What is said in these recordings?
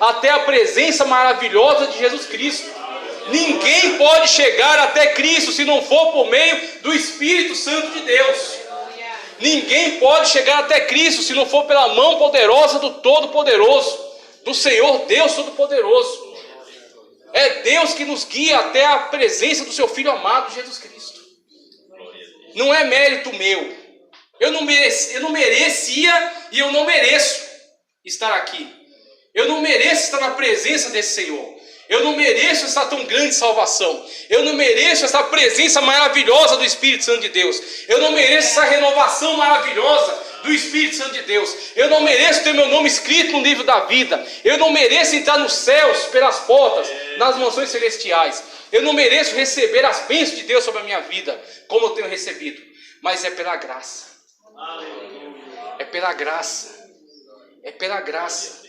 até a presença maravilhosa de Jesus Cristo. Ninguém pode chegar até Cristo se não for por meio do Espírito Santo de Deus. Ninguém pode chegar até Cristo se não for pela mão poderosa do Todo-Poderoso, do Senhor Deus Todo-Poderoso. É Deus que nos guia até a presença do seu Filho amado Jesus Cristo. Não é mérito meu. Eu não merecia e eu não mereço estar aqui. Eu não mereço estar na presença desse Senhor. Eu não mereço essa tão grande salvação. Eu não mereço essa presença maravilhosa do Espírito Santo de Deus. Eu não mereço essa renovação maravilhosa do Espírito Santo de Deus. Eu não mereço ter meu nome escrito no livro da vida. Eu não mereço entrar nos céus pelas portas, nas mansões celestiais. Eu não mereço receber as bênçãos de Deus sobre a minha vida, como eu tenho recebido. Mas é pela graça. É pela graça. É pela graça.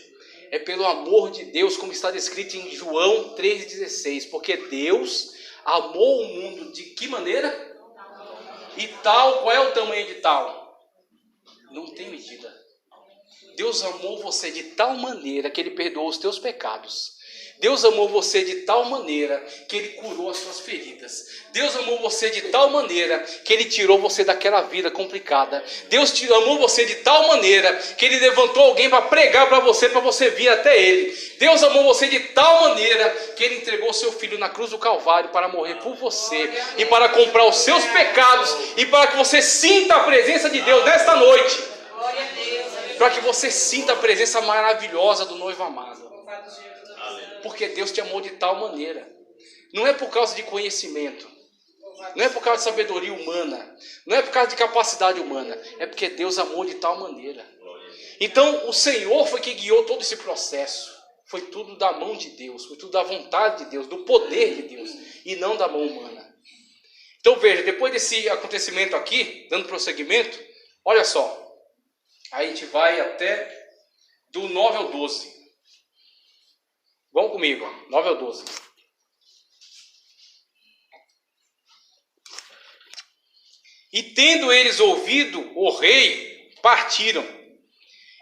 É pelo amor de Deus, como está descrito em João 3,16. Porque Deus amou o mundo de que maneira? E tal, qual é o tamanho de tal? Não tem medida. Deus amou você de tal maneira que Ele perdoou os teus pecados. Deus amou você de tal maneira que Ele curou as suas feridas. Deus amou você de tal maneira que Ele tirou você daquela vida complicada. Deus amou você de tal maneira que Ele levantou alguém para pregar para você vir até Ele. Deus amou você de tal maneira que Ele entregou seu Filho na cruz do Calvário para morrer por você e para comprar os seus pecados e para que você sinta a presença de Deus nesta noite. Para que você sinta a presença maravilhosa do noivo amado. Porque Deus te amou de tal maneira. Não é por causa de conhecimento. Não é por causa de sabedoria humana. Não é por causa de capacidade humana. É porque Deus amou de tal maneira. Então o Senhor foi que guiou todo esse processo. Foi tudo da mão de Deus. Foi tudo da vontade de Deus. Do poder de Deus. E não da mão humana. Então veja, depois desse acontecimento aqui, dando prosseguimento, olha só. Aí a gente vai até do 9 ao 12. Vamos comigo, 9 ao 12. E tendo eles ouvido o rei, partiram.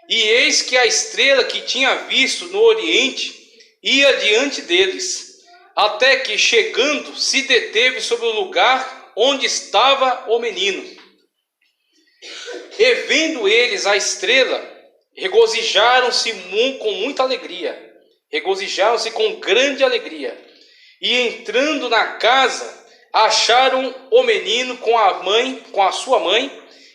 E eis que a estrela que tinha visto no oriente ia diante deles, até que, chegando, se deteve sobre o lugar onde estava o menino. E vendo eles a estrela, regozijaram-se com muita alegria. Regozijaram-se com grande alegria. E entrando na casa, acharam o menino com a sua mãe,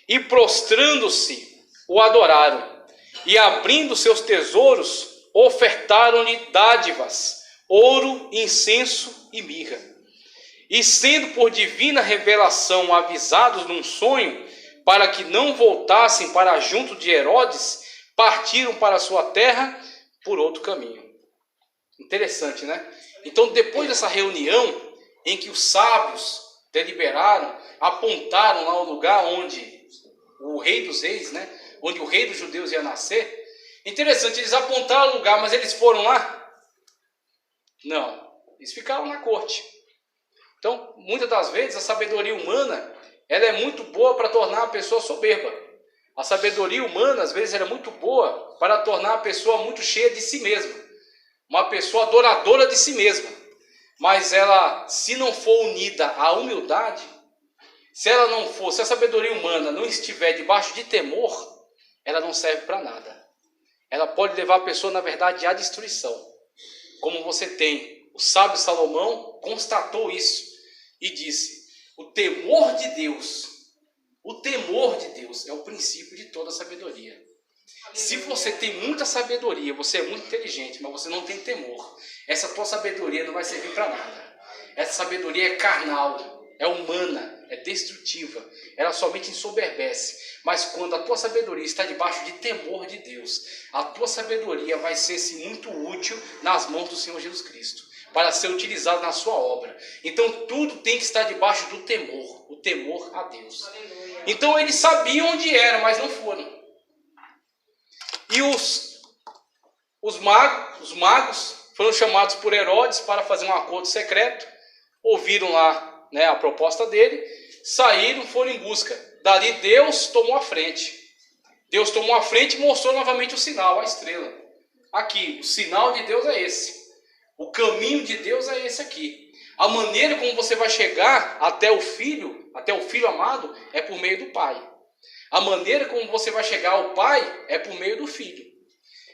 e prostrando-se, o adoraram. E abrindo seus tesouros, ofertaram-lhe dádivas, ouro, incenso e mirra. E sendo por divina revelação avisados num sonho, para que não voltassem para junto de Herodes, partiram para a sua terra por outro caminho. Interessante, né? Então, depois dessa reunião, em que os sábios deliberaram, apontaram lá o lugar onde o rei dos reis, né? Onde o rei dos judeus ia nascer. Interessante, eles apontaram o lugar, mas eles foram lá? Não, eles ficaram na corte. Então, muitas das vezes, a sabedoria humana, ela é muito boa para tornar a pessoa soberba. A sabedoria humana, às vezes, ela é muito boa para tornar a pessoa muito cheia de si mesma. Uma pessoa adoradora de si mesma. Mas ela, se não for unida à humildade, se a sabedoria humana não estiver debaixo de temor, ela não serve para nada. Ela pode levar a pessoa, na verdade, à destruição. Como você tem, o sábio Salomão constatou isso e disse: o temor de Deus é o princípio de toda sabedoria. Se você tem muita sabedoria, você é muito inteligente, mas você não tem temor, essa tua sabedoria não vai servir para nada. Essa sabedoria é carnal, é humana, é destrutiva, ela somente ensoberbece. Mas quando a tua sabedoria está debaixo de temor de Deus, a tua sabedoria vai ser muito útil nas mãos do Senhor Jesus Cristo, para ser utilizado na sua obra. Então tudo tem que estar debaixo do temor, o temor a Deus. Então eles sabiam onde eram, mas não foram. E os magos foram chamados por Herodes para fazer um acordo secreto. Ouviram lá, né, a proposta dele, saíram, foram em busca. Dali Deus tomou a frente. Deus tomou a frente e mostrou novamente o sinal, a estrela. aqui, o sinal de Deus é esse. O caminho de Deus é esse aqui. A maneira como você vai chegar até o filho amado, é por meio do Pai. A maneira como você vai chegar ao Pai é por meio do Filho.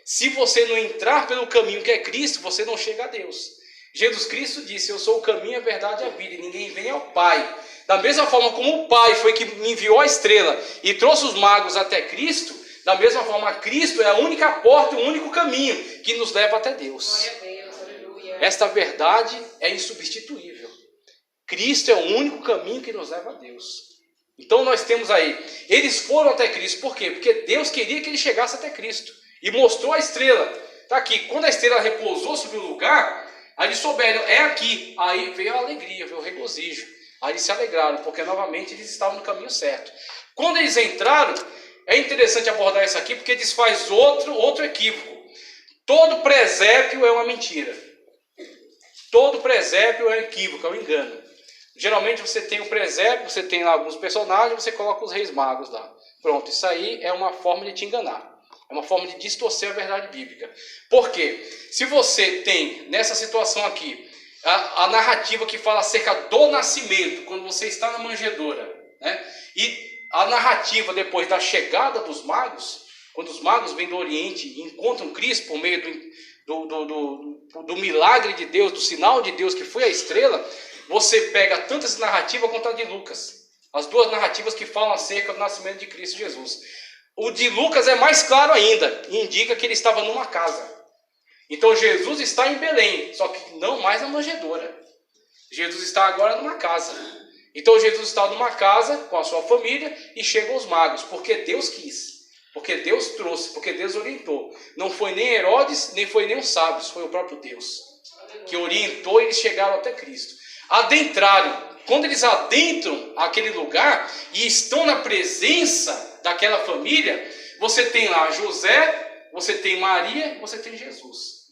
Se você não entrar pelo caminho que é Cristo, você não chega a Deus. Jesus Cristo disse: eu sou o caminho, a verdade e a vida, e ninguém vem ao Pai. Da mesma forma como o Pai foi que enviou a estrela e trouxe os magos até Cristo, da mesma forma Cristo é a única porta, o único caminho que nos leva até Deus. Esta verdade é insubstituível. Cristo é o único caminho que nos leva a Deus. Então nós temos aí, eles foram até Cristo, por quê? Porque Deus queria que ele chegasse até Cristo, e mostrou a estrela, está aqui, quando a estrela repousou sobre o lugar, aí eles souberam, é aqui, aí veio a alegria, veio o regozijo, aí eles se alegraram, porque novamente eles estavam no caminho certo. Quando eles entraram, é interessante abordar isso aqui, porque desfaz outro equívoco. Todo presépio é uma mentira, todo presépio é um equívoco, é um engano. Geralmente você tem o presépio, você tem lá alguns personagens, você coloca os reis magos lá. Pronto, isso aí é uma forma de te enganar. É uma forma de distorcer a verdade bíblica. Por quê? Se você tem, nessa situação aqui, a narrativa que fala acerca do nascimento, quando você está na manjedoura, né? E a narrativa depois da chegada dos magos, quando os magos vêm do Oriente e encontram Cristo por meio do milagre de Deus, do sinal de Deus que foi a estrela, você pega tanto essa narrativa quanto a de Lucas. As duas narrativas que falam acerca do nascimento de Cristo Jesus. O de Lucas é mais claro ainda, e indica que ele estava numa casa. Então Jesus está em Belém, só que não mais na manjedoura. Jesus está agora numa casa. Então Jesus está numa casa com a sua família e chegam os magos, porque Deus quis. Porque Deus trouxe, porque Deus orientou. Não foi nem Herodes, nem foi nem os sábios, foi o próprio Deus que orientou e eles chegaram até Cristo. Adentraram. Quando eles adentram aquele lugar e estão na presença daquela família, você tem lá José, você tem Maria, você tem Jesus.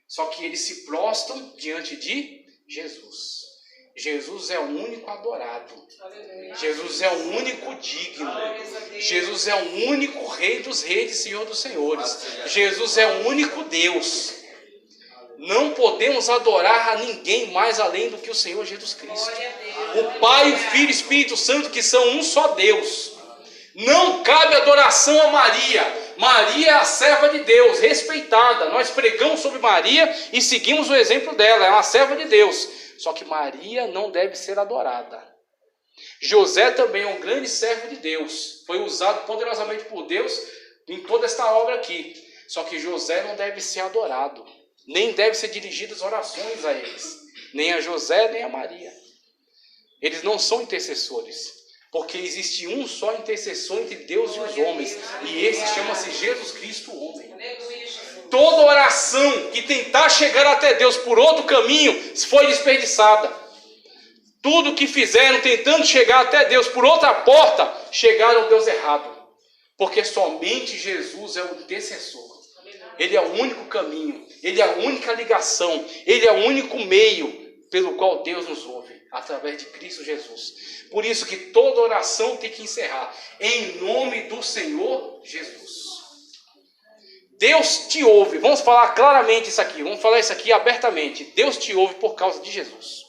Só que eles se prostram diante de Jesus. Jesus é o único adorado. Jesus é o único digno. Jesus é o único Rei dos reis e Senhor dos senhores. Jesus é o único Deus. Não podemos adorar a ninguém mais além do que o Senhor Jesus Cristo. O Pai, o Filho e o Espírito Santo, que são um só Deus. Não cabe adoração a Maria. Maria é a serva de Deus, respeitada. Nós pregamos sobre Maria e seguimos o exemplo dela. É uma serva de Deus. Só que Maria não deve ser adorada. José também é um grande servo de Deus. Foi usado poderosamente por Deus em toda esta obra aqui. Só que José não deve ser adorado. Nem deve ser dirigidas orações a eles. Nem a José, nem a Maria. Eles não são intercessores. Porque existe um só intercessor entre Deus e os homens. E esse chama-se Jesus Cristo, o homem. Toda oração que tentar chegar até Deus por outro caminho foi desperdiçada. Tudo que fizeram tentando chegar até Deus por outra porta, chegaram ao Deus errado. Porque somente Jesus é o intercessor. Ele é o único caminho, ele é a única ligação, ele é o único meio pelo qual Deus nos ouve, através de Cristo Jesus. Por isso que toda oração tem que encerrar em nome do Senhor Jesus. Deus te ouve, vamos falar claramente isso aqui, vamos falar isso aqui abertamente. Deus te ouve por causa de Jesus.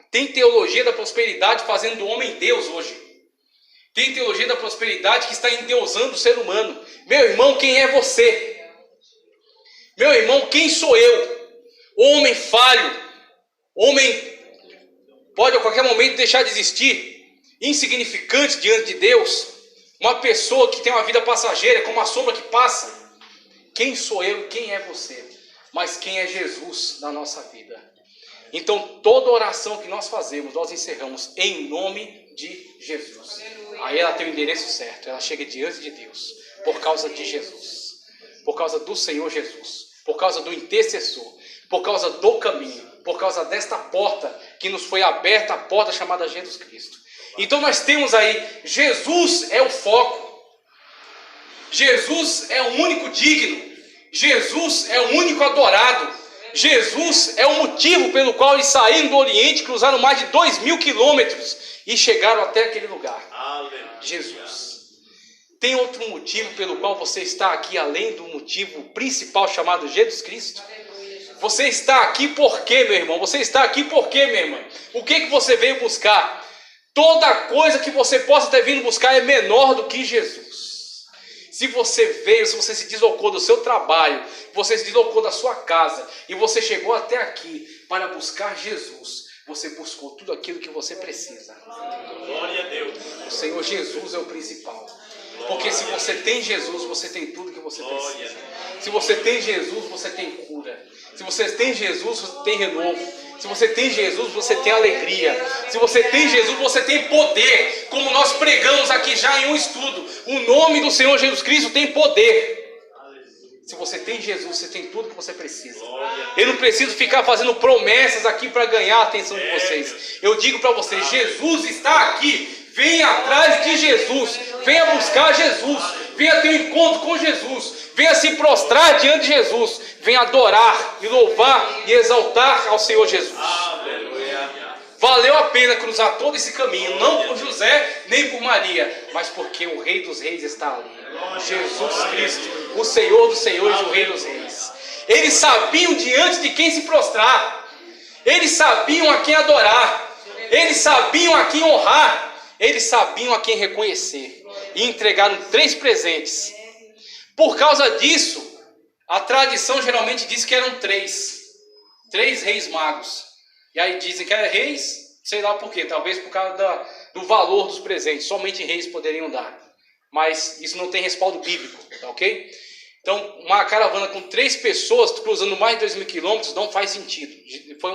Tem teologia da prosperidade fazendo do homem Deus hoje. Tem teologia da prosperidade que está endeusando o ser humano. Meu irmão, quem é você? Meu irmão, quem sou eu? Homem falho. Homem pode a qualquer momento deixar de existir. Insignificante diante de Deus. Uma pessoa que tem uma vida passageira, como a sombra que passa. Quem sou eu e quem é você? Mas quem é Jesus na nossa vida? Então, toda oração que nós fazemos, nós encerramos em nome de Jesus. Aí ela tem o endereço certo, ela chega diante de Deus, por causa de Jesus, por causa do Senhor Jesus, por causa do intercessor, por causa do caminho, por causa desta porta que nos foi aberta, a porta chamada Jesus Cristo. Então nós temos aí, Jesus é o foco, Jesus é o único digno, Jesus é o único adorado, Jesus é o motivo pelo qual eles saíram do Oriente, cruzaram mais de 2.000 quilômetros e chegaram até aquele lugar. Jesus. Tem outro motivo pelo qual você está aqui, além do motivo principal chamado Jesus Cristo? Você está aqui por quê, meu irmão? Você está aqui por quê, minha irmã? O que você veio buscar? Toda coisa que você possa ter vindo buscar é menor do que Jesus. Se você veio, se você se deslocou do seu trabalho, você se deslocou da sua casa e você chegou até aqui para buscar Jesus, você buscou tudo aquilo que você precisa. Glória a Deus. O Senhor Jesus é o principal. Porque se você tem Jesus, você tem tudo que você precisa. Se você tem Jesus, você tem cura. Se você tem Jesus, você tem renovo. Se você tem Jesus, você tem alegria. Se você tem Jesus, você tem poder. Como nós pregamos aqui já em um estudo, o nome do Senhor Jesus Cristo tem poder. Se você tem Jesus, você tem tudo que você precisa. Eu não preciso ficar fazendo promessas aqui para ganhar a atenção de vocês. Eu digo para vocês, Jesus está aqui. Venha atrás de Jesus. Venha buscar Jesus. Venha ter um encontro com Jesus. Venha se prostrar diante de Jesus. Venha adorar e louvar e exaltar ao Senhor Jesus. Aleluia. Valeu a pena cruzar todo esse caminho. Não por José nem por Maria, mas porque o Rei dos Reis está ali. Jesus Cristo, o Senhor dos Senhores e o Rei dos Reis. Eles sabiam diante de quem se prostrar. Eles sabiam a quem adorar. Eles sabiam a quem honrar. Eles sabiam a quem reconhecer. E entregaram 3 presentes. Por causa disso, a tradição geralmente diz que eram 3 reis magos. E aí dizem que eram reis, sei lá por quê. Talvez por causa do valor dos presentes. Somente reis poderiam dar. Mas isso não tem respaldo bíblico, tá ok? Então, uma caravana com 3 pessoas cruzando mais de 2.000 quilômetros não faz sentido. Foi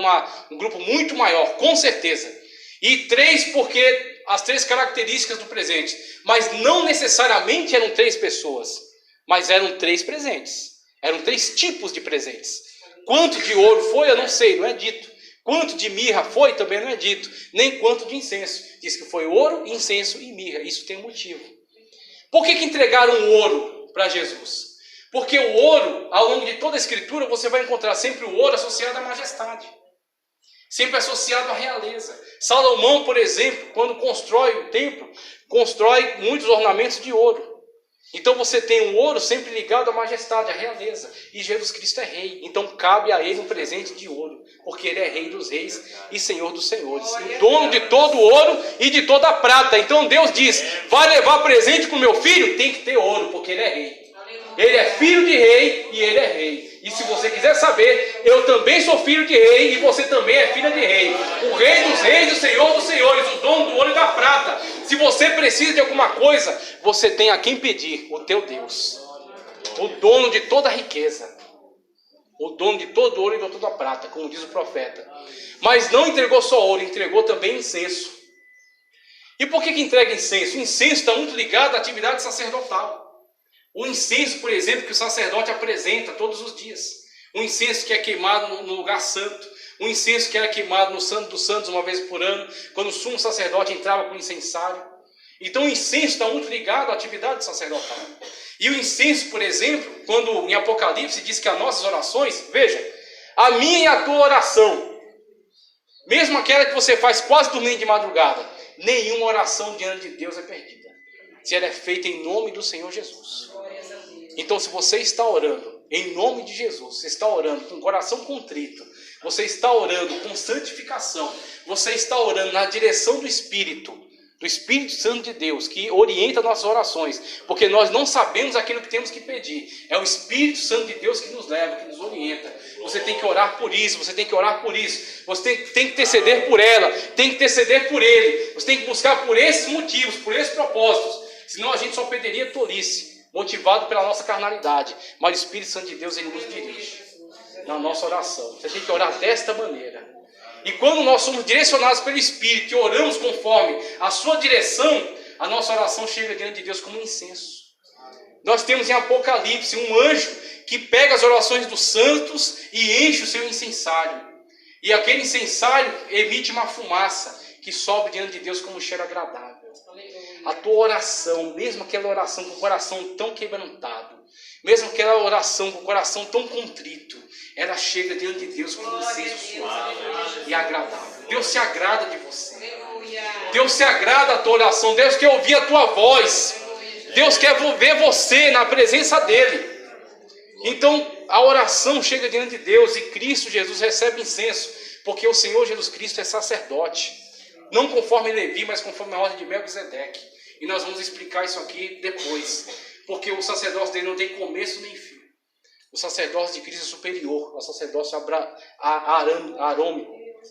um grupo muito maior, com certeza. E 3 porque as 3 características do presente. Mas não necessariamente eram 3 pessoas. Mas eram 3 presentes. Eram 3 tipos de presentes. Quanto de ouro foi, eu não sei, não é dito. Quanto de mirra foi, também não é dito. Nem quanto de incenso. Diz que foi ouro, incenso e mirra. Isso tem um motivo. Por que entregaram o ouro para Jesus? Porque o ouro, ao longo de toda a Escritura, você vai encontrar sempre o ouro associado à majestade. Sempre associado à realeza. Salomão, por exemplo, quando constrói o templo, constrói muitos ornamentos de ouro. Então você tem o ouro sempre ligado à majestade, à realeza. E Jesus Cristo é rei. Então cabe a ele um presente de ouro. Porque ele é rei dos reis e senhor dos senhores. O dono de todo o ouro e de toda a prata. Então Deus diz, vai levar presente para o meu filho? Tem que ter ouro, porque ele é rei. Ele é filho de rei e ele é rei. E se você quiser saber, eu também sou filho de rei e você também é filha de rei. O rei dos reis e o senhor dos senhores, o dono do ouro e da prata. Se você precisa de alguma coisa, você tem a quem pedir, o teu Deus. O dono de toda a riqueza. O dono de todo ouro e de toda a prata, como diz o profeta. Mas não entregou só ouro, entregou também incenso. E por que entrega incenso? O incenso está muito ligado à atividade sacerdotal. O incenso, por exemplo, que o sacerdote apresenta todos os dias. Um incenso que é queimado no lugar santo. Um incenso que era queimado no Santo dos Santos uma vez por ano, quando o sumo sacerdote entrava com o incensário. Então o incenso está muito ligado à atividade sacerdotal. E o incenso, por exemplo, quando em Apocalipse diz que as nossas orações, veja, a minha e a tua oração, mesmo aquela que você faz quase dormindo de madrugada, nenhuma oração diante de Deus é perdida, se ela é feita em nome do Senhor Jesus. Então, se você está orando em nome de Jesus, você está orando com o coração contrito, você está orando com santificação, você está orando na direção do Espírito Santo de Deus, que orienta nossas orações, porque nós não sabemos aquilo que temos que pedir. É o Espírito Santo de Deus que nos leva, que nos orienta. Você tem que orar por isso, você tem que orar por isso, você tem que interceder por ela, tem que interceder por ele, você tem que buscar por esses motivos, por esses propósitos, senão a gente só perderia tolice, motivado pela nossa carnalidade. Mas o Espírito Santo de Deus, ele nos dirige na nossa oração. Você tem que orar desta maneira. E quando nós somos direcionados pelo Espírito e oramos conforme a sua direção, a nossa oração chega diante de Deus como um incenso. Nós temos em Apocalipse um anjo que pega as orações dos santos e enche o seu incensário. E aquele incensário emite uma fumaça que sobe diante de Deus como um cheiro agradável. A tua oração, mesmo aquela oração com o coração tão quebrantado, mesmo aquela oração com o coração tão contrito, ela chega diante de Deus como um incenso suave e agradável. Deus se agrada de você. Deus se agrada da tua oração. Deus quer ouvir a tua voz. Deus quer ver você na presença dele. Então a oração chega diante de Deus e Cristo Jesus recebe incenso, porque o Senhor Jesus Cristo é sacerdote, não conforme Levi, mas conforme a ordem de Melquisedeque. E nós vamos explicar isso aqui depois, porque o sacerdócio dele não tem começo nem fim. O sacerdócio de Cristo é superior ao sacerdócio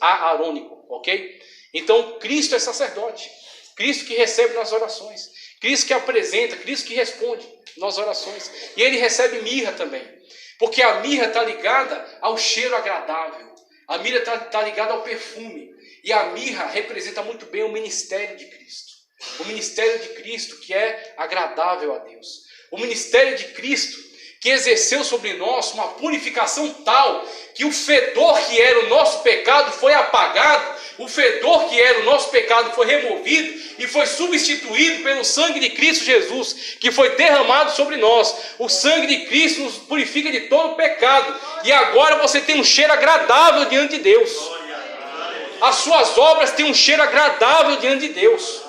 arônico, ok? Então Cristo é sacerdote, Cristo que recebe nas orações, Cristo que apresenta, Cristo que responde nas orações. E ele recebe mirra também, porque a mirra está ligada ao cheiro agradável, a mirra está ligada ao perfume, e a mirra representa muito bem o ministério de Cristo. O ministério de Cristo que é agradável a Deus. O ministério de Cristo que exerceu sobre nós uma purificação tal que o fedor que era o nosso pecado foi apagado, o fedor que era o nosso pecado foi removido e foi substituído pelo sangue de Cristo Jesus, que foi derramado sobre nós. O sangue de Cristo nos purifica de todo pecado, e agora você tem um cheiro agradável diante de Deus. As suas obras têm um cheiro agradável diante de Deus.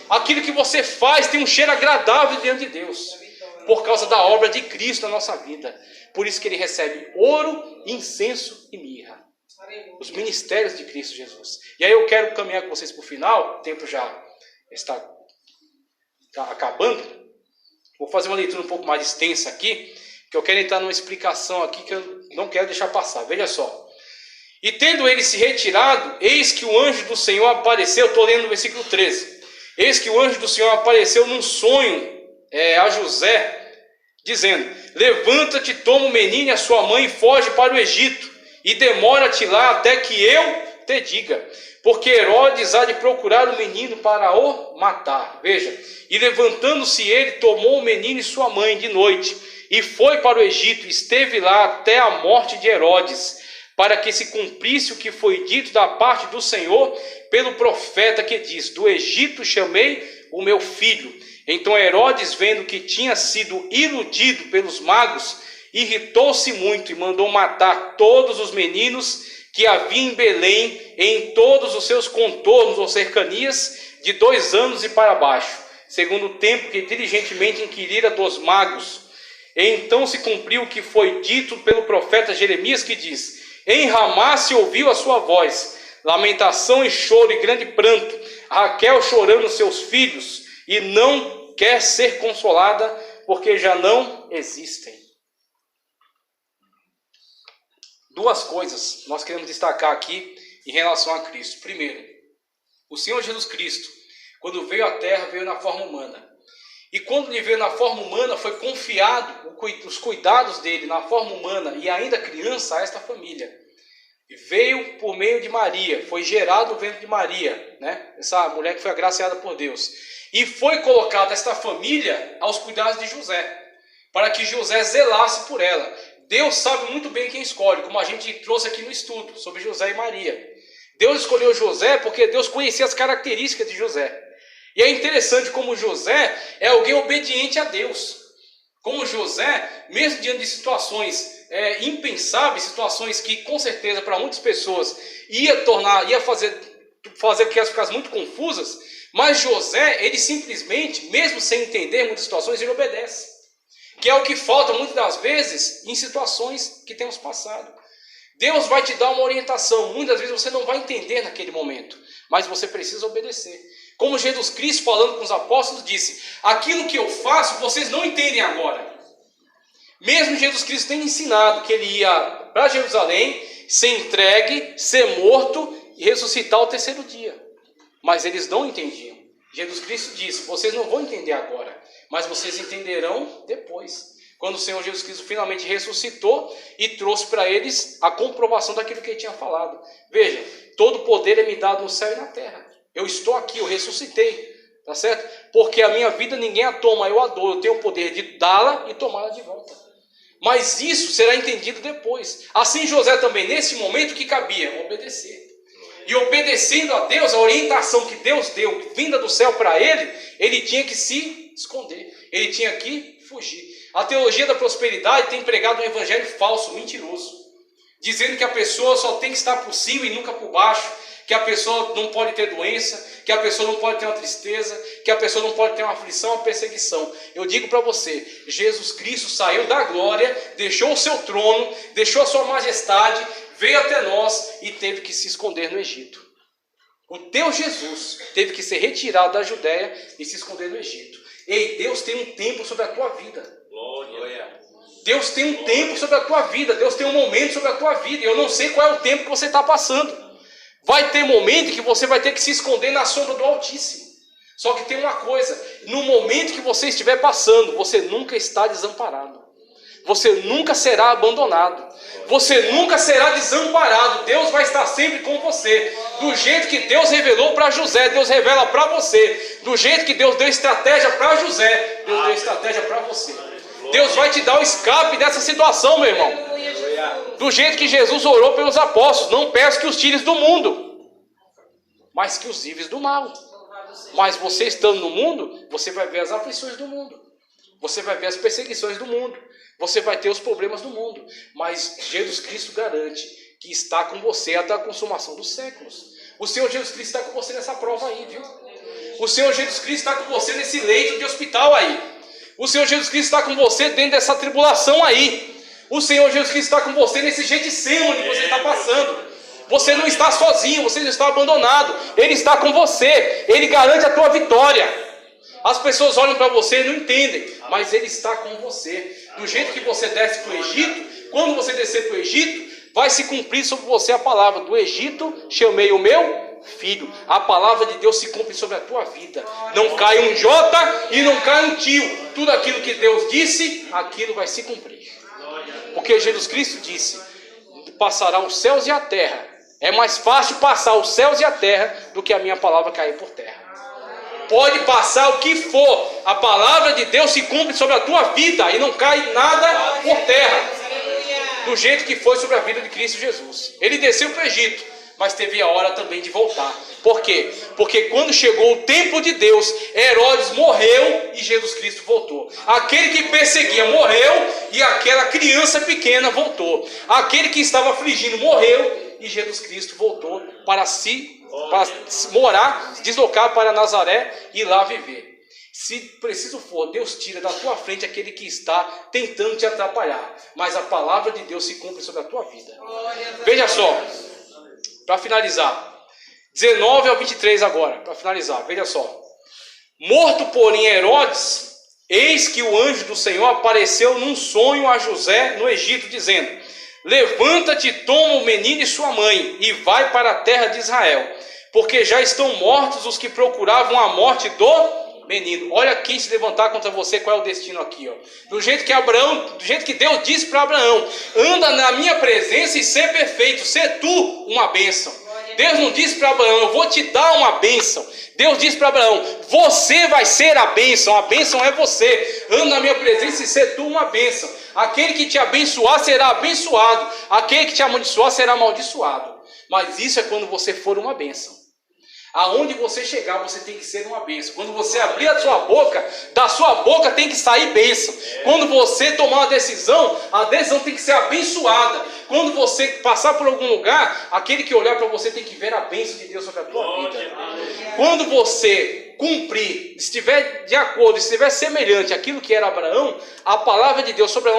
Aquilo que você faz tem um cheiro agradável diante de Deus, por causa da obra de Cristo na nossa vida. Por isso que ele recebe ouro, incenso e mirra. Os ministérios de Cristo Jesus. E aí eu quero caminhar com vocês para o final. O tempo já está acabando. Vou fazer uma leitura um pouco mais extensa aqui, que eu quero entrar numa explicação aqui que eu não quero deixar passar. Veja só. E tendo ele se retirado, eis que o anjo do Senhor apareceu. Estou lendo no versículo 13. Eis que o anjo do Senhor apareceu num sonho a José, dizendo: levanta-te, toma o menino e a sua mãe e foge para o Egito, e demora-te lá até que eu te diga, porque Herodes há de procurar o menino para o matar. Veja, e levantando-se ele, tomou o menino e sua mãe de noite, e foi para o Egito, e esteve lá até a morte de Herodes, para que se cumprisse o que foi dito da parte do Senhor pelo profeta que diz: do Egito chamei o meu filho. Então Herodes, vendo que tinha sido iludido pelos magos, irritou-se muito e mandou matar todos os meninos que havia em Belém, em todos os seus contornos ou cercanias, de 2 anos e para baixo, segundo o tempo que diligentemente inquirira dos magos. E então se cumpriu o que foi dito pelo profeta Jeremias, que diz: em Ramá se ouviu a sua voz, lamentação e choro e grande pranto, Raquel chorando seus filhos, e não quer ser consolada, porque já não existem. 2 coisas nós queremos destacar aqui em relação a Cristo. Primeiro, o Senhor Jesus Cristo, quando veio à terra, veio na forma humana. E quando ele veio na forma humana, foi confiado os cuidados dele na forma humana, e ainda criança, a esta família. Veio por meio de Maria, foi gerado no ventre de Maria, né? Essa mulher que foi agraciada por Deus. E foi colocada esta família aos cuidados de José, para que José zelasse por ela. Deus sabe muito bem quem escolhe, como a gente trouxe aqui no estudo sobre José e Maria. Deus escolheu José porque Deus conhecia as características de José. E é interessante como José é alguém obediente a Deus. Como José, mesmo diante de situações impensáveis, situações que com certeza para muitas pessoas ia fazer com que elas ficassem muito confusas, mas José, ele simplesmente, mesmo sem entender muitas situações, ele obedece. Que é o que falta muitas das vezes em situações que temos passado. Deus vai te dar uma orientação, muitas vezes você não vai entender naquele momento, mas você precisa obedecer. Como Jesus Cristo, falando com os apóstolos, disse: aquilo que eu faço, vocês não entendem agora. Mesmo Jesus Cristo tem ensinado que ele ia para Jerusalém, ser entregue, ser morto e ressuscitar ao 3º dia. Mas eles não entendiam. Jesus Cristo disse: vocês não vão entender agora, mas vocês entenderão depois. Quando o Senhor Jesus Cristo finalmente ressuscitou e trouxe para eles a comprovação daquilo que ele tinha falado. Veja, todo poder é me dado no céu e na terra. Eu estou aqui, eu ressuscitei, tá certo? Porque a minha vida ninguém a toma, eu a dou. Eu tenho o poder de dá-la e tomá-la de volta. Mas isso será entendido depois. Assim José também, nesse momento, que cabia? Obedecer. E obedecendo a Deus, a orientação que Deus deu, vinda do céu para ele tinha que se esconder. Ele tinha que fugir. A teologia da prosperidade tem pregado um evangelho falso, mentiroso. Dizendo que a pessoa só tem que estar por cima e nunca por baixo. que a pessoa não pode ter doença, que a pessoa não pode ter uma tristeza, que a pessoa não pode ter uma aflição, uma perseguição. Eu digo para você, Jesus Cristo saiu da glória, deixou o seu trono, deixou a sua majestade, veio até nós e teve que se esconder no Egito. O teu Jesus teve que ser retirado da Judéia e se esconder no Egito. Ei, Deus tem um tempo sobre a tua vida. Glória. Deus tem um tempo sobre a tua vida. Deus tem um momento sobre a tua vida. Eu não sei qual é o tempo que você está passando. Vai ter momento que você vai ter que se esconder na sombra do Altíssimo. Só que tem uma coisa. No momento que você estiver passando, você nunca está desamparado. Você nunca será abandonado. Você nunca será desamparado. Deus vai estar sempre com você. Do jeito que Deus revelou para José, Deus revela para você. Do jeito que Deus deu estratégia para José, Deus deu estratégia para você. Deus vai te dar o escape dessa situação, meu irmão. Do jeito que Jesus orou pelos apóstolos: não peço que os tires do mundo, mas que os livres do mal. Mas você estando no mundo, você vai ver as aflições do mundo. Você vai ver as perseguições do mundo. Você vai ter os problemas do mundo. Mas Jesus Cristo garante que está com você até a consumação dos séculos. O Senhor Jesus Cristo está com você nessa prova aí, viu? O Senhor Jesus Cristo está com você nesse leito de hospital aí. O Senhor Jesus Cristo está com você dentro dessa tribulação aí. O Senhor Jesus Cristo está com você nesse Getsemane que você está passando. Você não está sozinho, você não está abandonado. Ele está com você. Ele garante a tua vitória. As pessoas olham para você e não entendem, mas Ele está com você. Do jeito que você desce para o Egito, quando você descer para o Egito, vai se cumprir sobre você a palavra: do Egito chamei o meu filho. A palavra de Deus se cumpre sobre a tua vida. Não cai um jota e não cai um tio. Tudo aquilo que Deus disse, aquilo vai se cumprir. Porque Jesus Cristo disse: passará os céus e a terra. É mais fácil passar os céus e a terra do que a minha palavra cair por terra. Pode passar o que for, a palavra de Deus se cumpre sobre a tua vida e não cai nada por terra. Do jeito que foi sobre a vida de Cristo Jesus. Ele desceu para o Egito, mas teve a hora também de voltar. Por quê? Porque quando chegou o tempo de Deus, Herodes morreu e Jesus Cristo voltou. Aquele que perseguia morreu e aquela criança pequena voltou. Aquele que estava afligindo morreu e Jesus Cristo voltou para morar, se deslocar para Nazaré e lá viver. Se preciso for, Deus tira da tua frente aquele que está tentando te atrapalhar, mas a palavra de Deus se cumpre sobre a tua vida. Veja só, para finalizar, 19 ao 23 agora, para finalizar, veja só. Morto, porém, Herodes, eis que o anjo do Senhor apareceu num sonho a José no Egito, dizendo: levanta-te, toma o menino e sua mãe, e vai para a terra de Israel, porque já estão mortos os que procuravam a morte do menino. Olha quem se levantar contra você, qual é o destino aqui, ó. Do jeito que Deus disse para Abraão: anda na minha presença e ser perfeito, ser tu uma bênção. Deus não disse para Abraão: eu vou te dar uma bênção. Deus disse para Abraão: você vai ser a bênção é você. Anda na minha presença e ser tu uma bênção. Aquele que te abençoar será abençoado, aquele que te amaldiçoar será amaldiçoado. Mas isso é quando você for uma bênção. Aonde você chegar, você tem que ser uma bênção. Quando você abrir a sua boca, da sua boca tem que sair bênção. Quando você tomar uma decisão, a decisão tem que ser abençoada. Quando você passar por algum lugar, aquele que olhar para você tem que ver a bênção de Deus sobre a tua vida. Quando você cumprir, estiver de acordo, estiver semelhante àquilo que era Abraão, a palavra de Deus sobre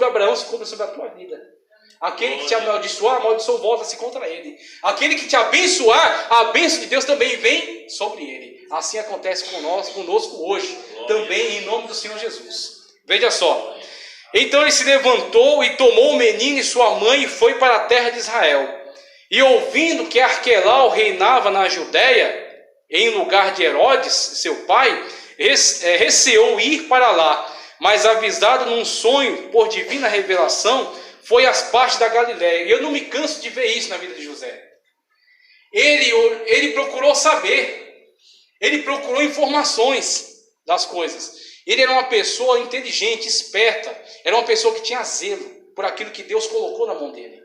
Abraão se cumpre sobre a tua vida. Aquele que te amaldiçoar, a maldição volta-se contra ele. Aquele que te abençoar, a bênção de Deus também vem sobre ele. Assim acontece conosco hoje, também em nome do Senhor Jesus. Veja só. Então ele se levantou e tomou o menino e sua mãe e foi para a terra de Israel. E ouvindo que Arquelau reinava na Judéia, em lugar de Herodes, seu pai, receou ir para lá. Mas avisado num sonho por divina revelação, foi às partes da Galiléia. E eu não me canso de ver isso na vida de José. Ele procurou saber. Ele procurou informações das coisas. Ele era uma pessoa inteligente, esperta. Era uma pessoa que tinha zelo por aquilo que Deus colocou na mão dele.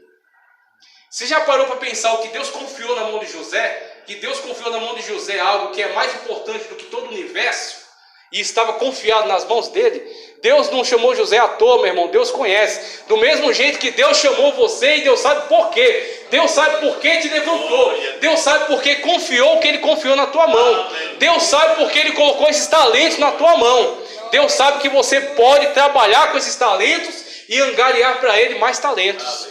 Você já parou para pensar o que Deus confiou na mão de José? Que Deus confiou na mão de José algo que é mais importante do que todo o universo? E estava confiado nas mãos dele? Deus não chamou José à toa, meu irmão. Deus conhece. Do mesmo jeito que Deus chamou você, e Deus sabe por quê. Deus sabe por que te levantou. Deus sabe por que confiou o que Ele confiou na tua mão. Deus sabe por que Ele colocou esses talentos na tua mão. Deus sabe que você pode trabalhar com esses talentos e angariar para Ele mais talentos.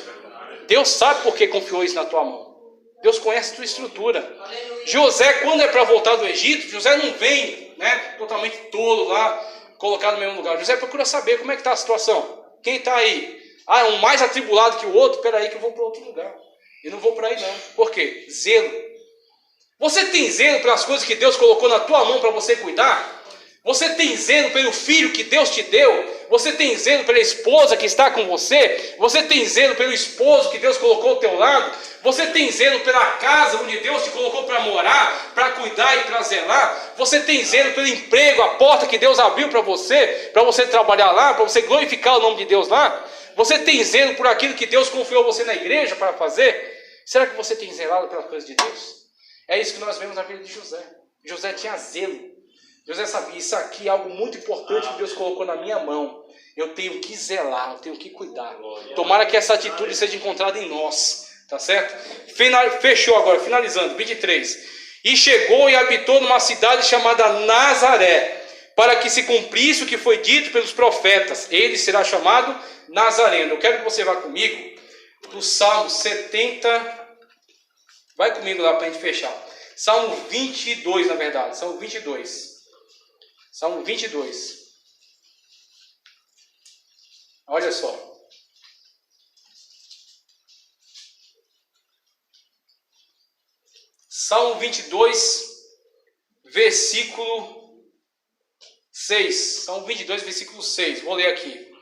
Deus sabe por que confiou isso na tua mão. Deus conhece a tua estrutura. José, quando é para voltar do Egito, José não vem, totalmente tolo lá, colocado no mesmo lugar. José procura saber como é que está a situação. Quem está aí? Ah, é um mais atribulado que o outro? Espera aí que eu vou para outro lugar. Eu não vou para aí não. Por quê? Zelo. Você tem zelo pelas coisas que Deus colocou na tua mão para você cuidar? Você tem zelo pelo filho que Deus te deu? Você tem zelo pela esposa que está com você? Você tem zelo pelo esposo que Deus colocou ao teu lado? Você tem zelo pela casa onde Deus te colocou para morar, para cuidar e para zelar? Você tem zelo pelo emprego, a porta que Deus abriu para você trabalhar lá, para você glorificar o nome de Deus lá? Você tem zelo por aquilo que Deus confiou você na igreja para fazer? Será que você tem zelado pelas coisas de Deus? É isso que nós vemos na vida de José. José tinha zelo. José sabia, isso aqui é algo muito importante que Deus colocou na minha mão. Eu tenho que zelar, eu tenho que cuidar. Tomara que essa atitude seja encontrada em nós. Tá certo? Fechou agora, finalizando, 23. E chegou e habitou numa cidade chamada Nazaré, para que se cumprisse o que foi dito pelos profetas. Ele será chamado Nazareno. Eu quero que você vá comigo para o Salmo 70. Vai comigo lá para a gente fechar. Salmo 22, na verdade. Salmo 22. Salmo 22. Olha só. Salmo 22, versículo 6. Salmo 22, versículo 6. Vou ler aqui.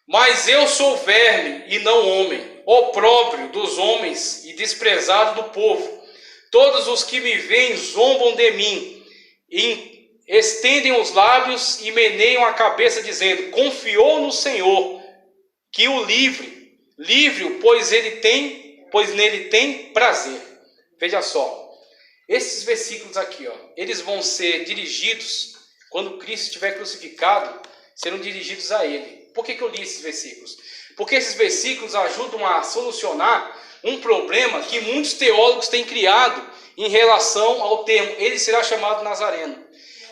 Mas eu sou verme e não homem, opróbrio dos homens e desprezado do povo. Todos os que me veem zombam de mim, e estendem os lábios e meneiam a cabeça, dizendo: confiou no Senhor, que o livre-o, pois nele tem prazer. Veja só, esses versículos aqui, eles vão ser dirigidos, quando Cristo estiver crucificado, serão dirigidos a Ele. Por que eu li esses versículos? Porque esses versículos ajudam a solucionar um problema que muitos teólogos têm criado em relação ao termo ele será chamado Nazareno.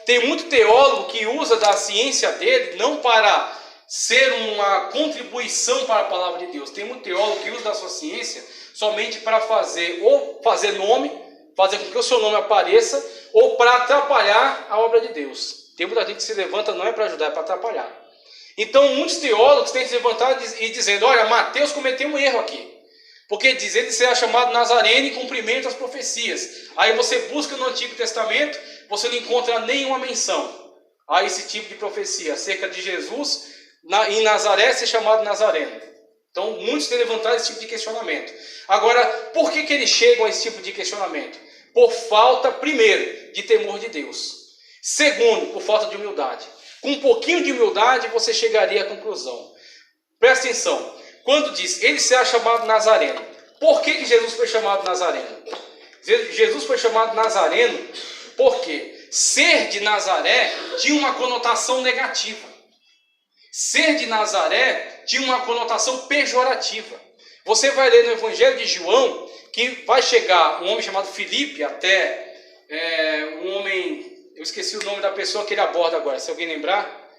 Tem muito teólogo que usa da ciência dele não para ser uma contribuição para a palavra de Deus. Tem muito teólogo que usa da sua ciência somente para fazer nome, fazer com que o seu nome apareça, ou para atrapalhar a obra de Deus. Tem muita gente que se levanta não é para ajudar, é para atrapalhar. Então muitos teólogos têm se levantado e dizendo: olha, Mateus cometeu um erro aqui, porque diz ele será chamado Nazareno em cumprimento às profecias. Aí você busca no Antigo Testamento, você não encontra nenhuma menção a esse tipo de profecia acerca de Jesus em Nazaré ser chamado Nazareno. Então muitos têm levantado esse tipo de questionamento. Agora, por que eles chegam a esse tipo de questionamento? Por falta, primeiro, de temor de Deus. Segundo, por falta de humildade. Com um pouquinho de humildade você chegaria à conclusão. Presta atenção. Quando diz ele será chamado Nazareno, por que Jesus foi chamado Nazareno? Jesus foi chamado Nazareno porque ser de Nazaré tinha uma conotação negativa. Ser de Nazaré tinha uma conotação pejorativa. Você vai ler no Evangelho de João que vai chegar um homem chamado Filipe até um homem, eu esqueci o nome da pessoa que ele aborda agora, se alguém lembrar.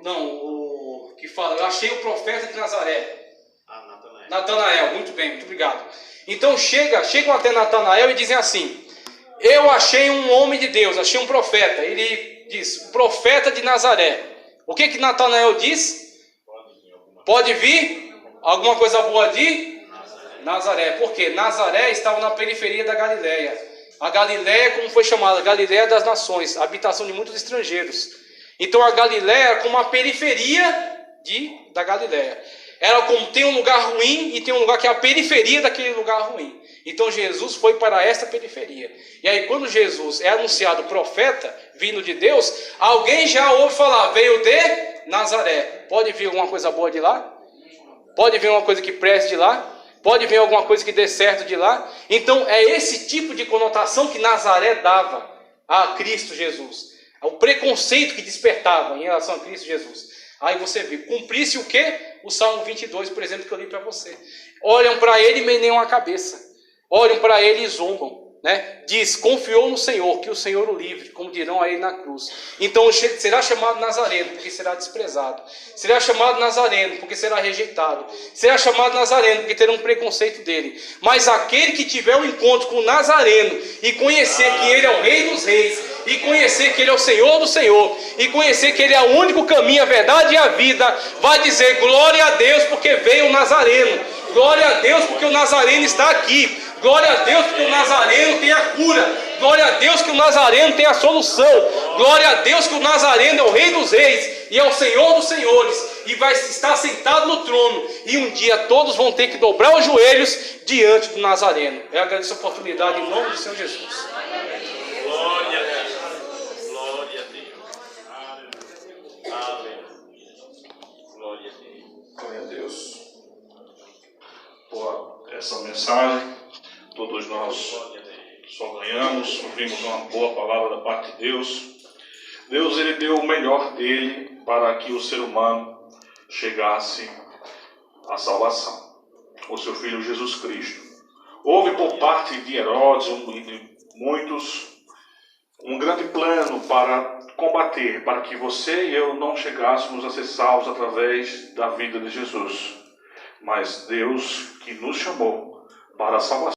O que fala, eu achei o profeta de Nazaré. Natanael, muito bem, muito obrigado. Então chegam até Natanael e dizem assim: eu achei um homem de Deus, achei um profeta. Ele diz, o profeta de Nazaré. O que Natanael diz? Pode vir alguma coisa boa de Nazaré. Por quê? Nazaré estava na periferia da Galileia. A Galileia, como foi chamada? Galileia das nações, habitação de muitos estrangeiros. Então a Galileia era como uma periferia da Galileia. Era como tem um lugar ruim e tem um lugar que é a periferia daquele lugar ruim. Então Jesus foi para esta periferia. E aí quando Jesus é anunciado profeta, vindo de Deus, alguém já ouve falar, veio de Nazaré. Pode vir alguma coisa boa de lá? Pode vir uma coisa que preste de lá? Pode vir alguma coisa que dê certo de lá? Então é esse tipo de conotação que Nazaré dava a Cristo Jesus. O preconceito que despertava em relação a Cristo Jesus. Aí você vê, cumprisse o quê? o Salmo 22, por exemplo, que eu li para você. Olham para ele e meneiam a cabeça. Olham para ele e zombam. Né? Diz, confiou no Senhor, que o Senhor o livre, como dirão a ele na cruz. Então será chamado Nazareno, porque será desprezado. Será chamado Nazareno, porque será rejeitado. Será chamado Nazareno, porque terá um preconceito dele. Mas aquele que tiver um encontro com o Nazareno, e conhecer que ele é o Rei dos Reis, e conhecer que ele é o Senhor do Senhor, e conhecer que ele é o único caminho, a verdade e a vida, vai dizer, glória a Deus, porque veio o Nazareno. Glória a Deus, porque o Nazareno está aqui. Glória a Deus, porque o Nazareno tem a cura. Glória a Deus que o Nazareno tem a solução. Glória a Deus que o Nazareno é o Rei dos Reis e é o Senhor dos Senhores. E vai estar sentado no trono. E um dia todos vão ter que dobrar os joelhos diante do Nazareno. Eu agradeço a oportunidade em nome do Senhor Jesus. Glória a Deus. Glória a Deus. Aleluia. Glória a Deus. Glória a Deus. Por essa mensagem, todos nós só ganhamos, ouvimos uma boa palavra da parte de Deus. Deus, ele deu o melhor dele para que o ser humano chegasse à salvação, o seu Filho Jesus Cristo. Houve por parte de Herodes e de muitos um grande plano para combater, para que você e eu não chegássemos a ser salvos através da vida de Jesus. Mas Deus que nos chamou para a salvação